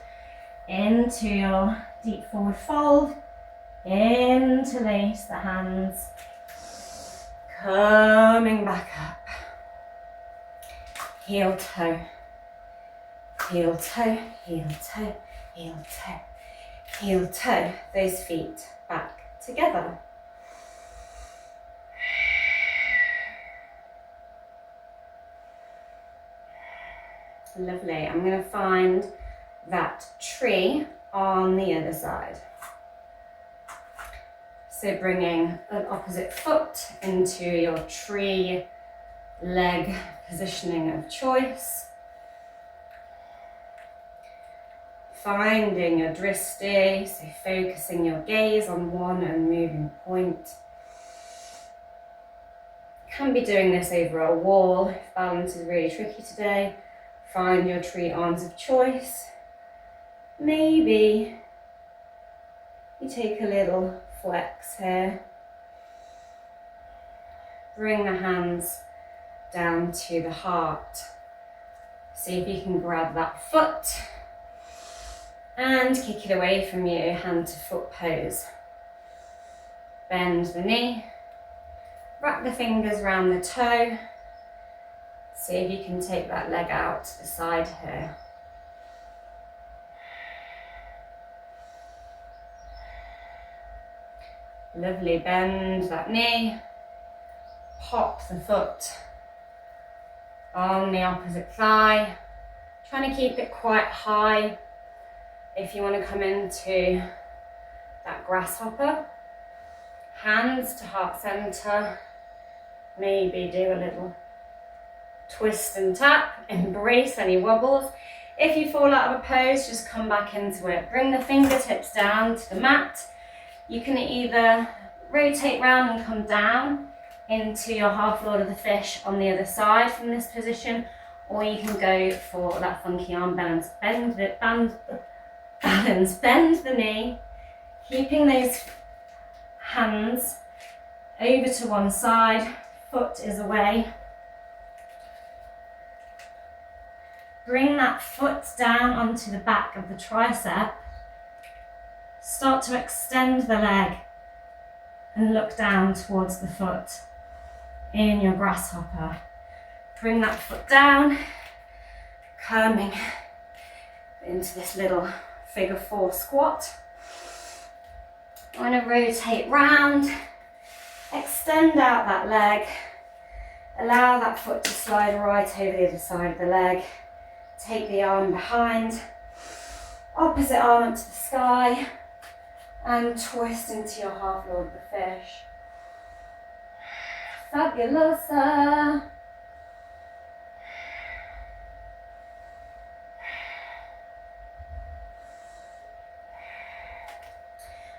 into your deep forward fold. Interlace the hands, coming back up. Heel toe, heel toe, heel toe, heel toe, heel toe. Those feet back together. Lovely. I'm going to find that tree on the other side. So bringing an opposite foot into your tree leg positioning of choice. Finding your dristi, so focusing your gaze on one unmoving point. Can be doing this over a wall if balance is really tricky today. Find your tree arms of choice. Maybe you take a little flex here. Bring the hands down to the heart. See if you can grab that foot and kick it away from you, hand to foot pose. Bend the knee, wrap the fingers around the toe. See if you can take that leg out to the side here. Lovely, bend that knee, pop the foot on the opposite thigh, trying to keep it quite high. If you want to come into that grasshopper, hands to heart center, maybe do a little twist and tap, embrace any wobbles. If you fall out of a pose, just come back into it. Bring the fingertips down to the mat. You can either rotate round and come down into your half lord of the fish on the other side from this position, or you can go for that funky arm balance. Bend the knee, keeping those hands over to one side, foot is away. Bring that foot down onto the back of the tricep. Start to extend the leg and look down towards the foot in your grasshopper. Bring that foot down, coming into this little figure 4 squat. I'm going to rotate round, extend out that leg, allow that foot to slide right over the other side of the leg, take the arm behind, opposite arm up to the sky, and twist into your half lord of the fish. Fabulosa!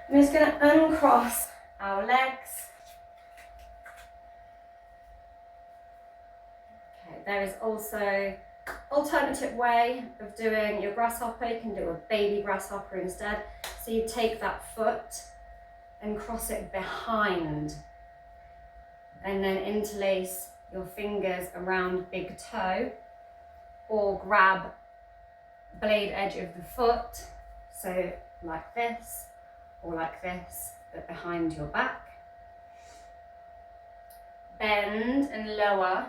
I'm just going to uncross our legs. Okay, there is also alternative way of doing your grasshopper. You can do a baby grasshopper instead. So you take that foot and cross it behind, and then interlace your fingers around big toe, or grab blade edge of the foot, so like this, or like this, but behind your back. Bend and lower,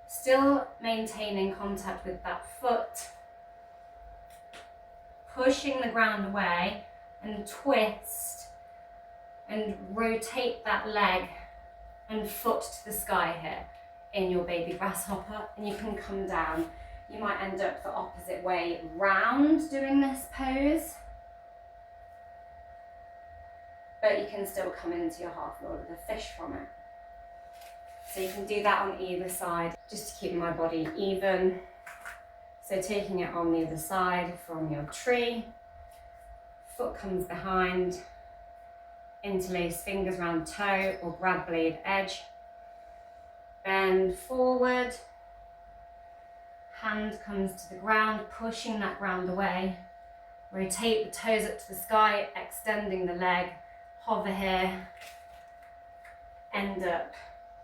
still maintaining contact with that foot, pushing the ground away, and twist and rotate that leg and foot to the sky here in your baby grasshopper, and you can come down. You might end up the opposite way round doing this pose, but you can still come into your half lord of the fish from it. So you can do that on either side, just to keep my body even. So taking it on the other side from your tree, foot comes behind, interlace fingers around toe or grab blade edge, bend forward, hand comes to the ground, pushing that ground away, rotate the toes up to the sky, extending the leg, hover here, end up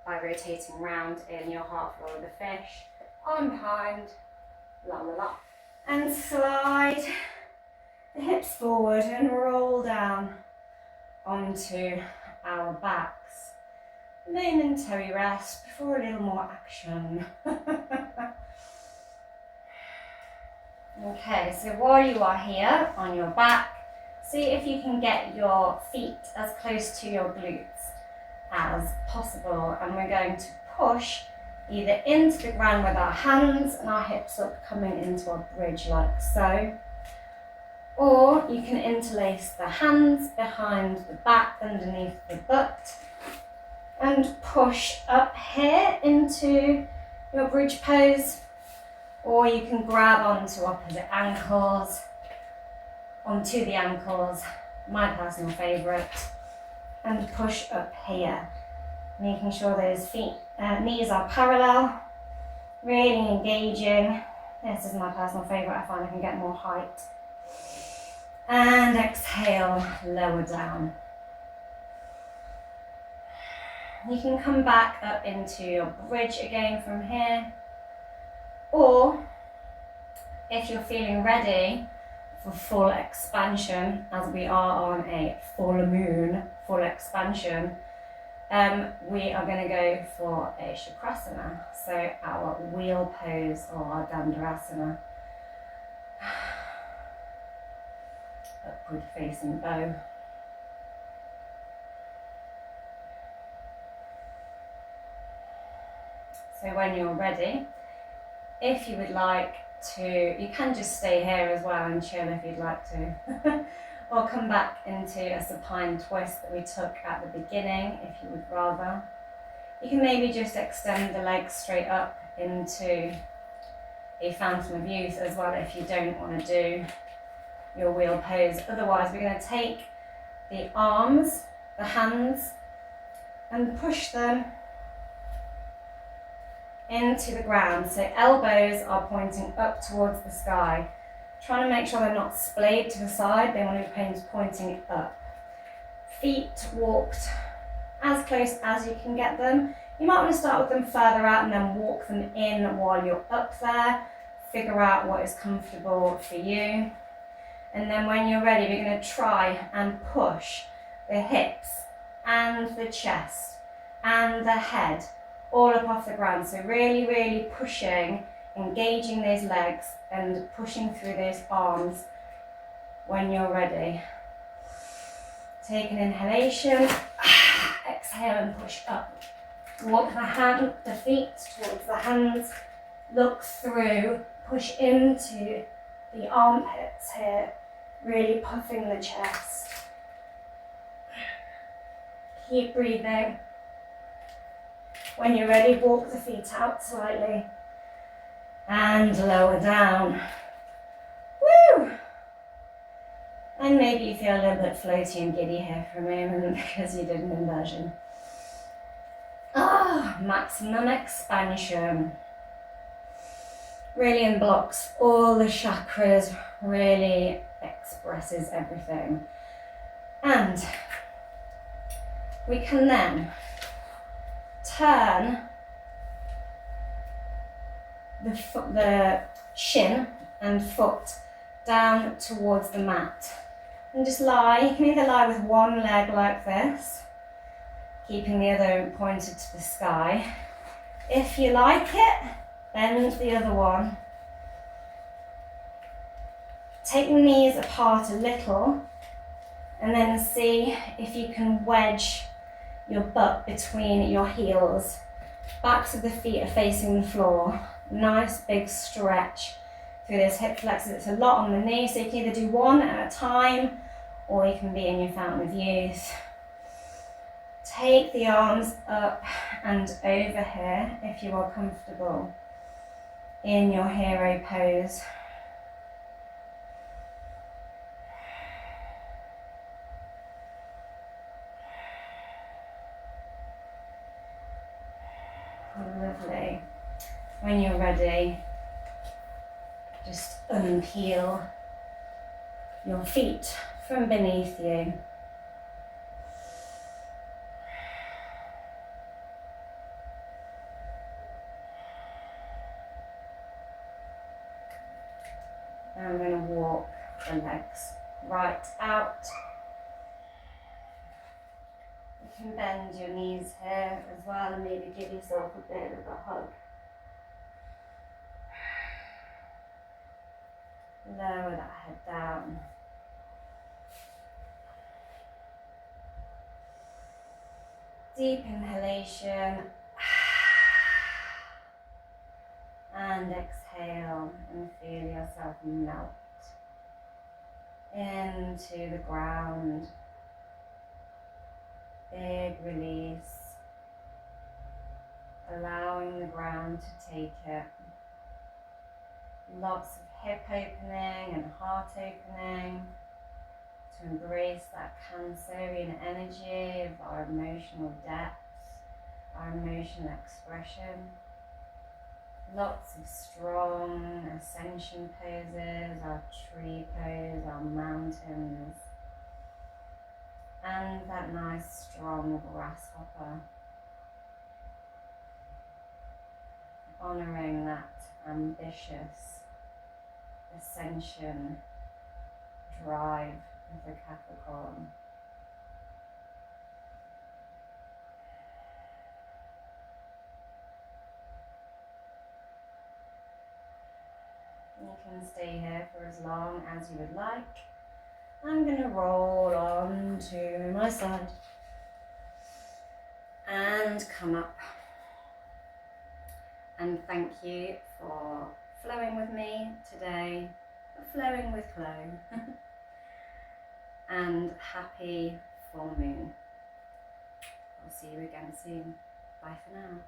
by rotating round in your half lord of the fish, arm behind, la la la, and slide the hips forward and roll down onto our backs. Momentary rest before a little more action. Okay, so while you are here on your back, see if you can get your feet as close to your glutes as possible, and we're going to push either into the ground with our hands and our hips up, coming into a bridge like so, or you can interlace the hands behind the back underneath the butt and push up here into your bridge pose, or you can grab onto opposite ankles, onto the ankles, my personal favourite, and push up here, making sure those knees are parallel, really engaging. This is my personal favourite, I find I can get more height. And exhale, lower down. You can come back up into your bridge again from here, or if you're feeling ready for full expansion, as we are on a full moon, full expansion, we are going to go for a Chakrasana, so our wheel pose or our Dandasana, upward facing bow. So when you're ready, if you would like to, you can just stay here as well and chill if you'd like to. Or come back into a supine twist that we took at the beginning if you would rather. You can maybe just extend the legs straight up into a phantom of youth as well if you don't want to do your wheel pose. Otherwise, we're going to take the arms, the hands, and push them into the ground. So elbows are pointing up towards the sky. Trying to make sure they're not splayed to the side, they want to be pointing up. Feet walked as close as you can get them. You might want to start with them further out and then walk them in while you're up there. Figure out what is comfortable for you. And then when you're ready, we're going to try and push the hips and the chest and the head all up off the ground. So really, really pushing, engaging those legs and pushing through those arms when you're ready. Take an inhalation, exhale and push up. Walk the feet towards the hands, look through, push into the armpits here, really puffing the chest. Keep breathing. When you're ready, walk the feet out slightly and lower down. Woo! And maybe you feel a little bit floaty and giddy here for a moment because you did an inversion. Maximum expansion. Really unblocks all the chakras, really expresses everything. And we can then turn the shin and foot down towards the mat. And just lie. You can either lie with one leg like this, keeping the other pointed to the sky. If you like it, bend the other one. Take the knees apart a little and then see if you can wedge your butt between your heels. Backs of the feet are facing the floor. Nice big stretch through those hip flexors. It's a lot on the knee, so you can either do one at a time or you can be in your fountain of youth. Take the arms up and over here if you are comfortable in your hero pose. Lovely. When you're ready, just unpeel your feet from beneath you. And I'm going to walk the legs right out. You can bend your knees here as well and maybe give yourself a bit of a hug. Lower that head down. Deep inhalation. And exhale and feel yourself melt into the ground. Big release. Allowing the ground to take it. Lots of hip opening and heart opening to embrace that Cancerian energy of our emotional depth, our emotional expression. Lots of strong ascension poses, our tree pose, our mountains, and that nice strong grasshopper. Honouring that ambitious ascension drive of the Capricorn. You can stay here for as long as you would like. I'm going to roll on to my side and come up. And thank you for flowing with me today, flowing with flow. And happy full moon. I'll see you again soon. Bye for now.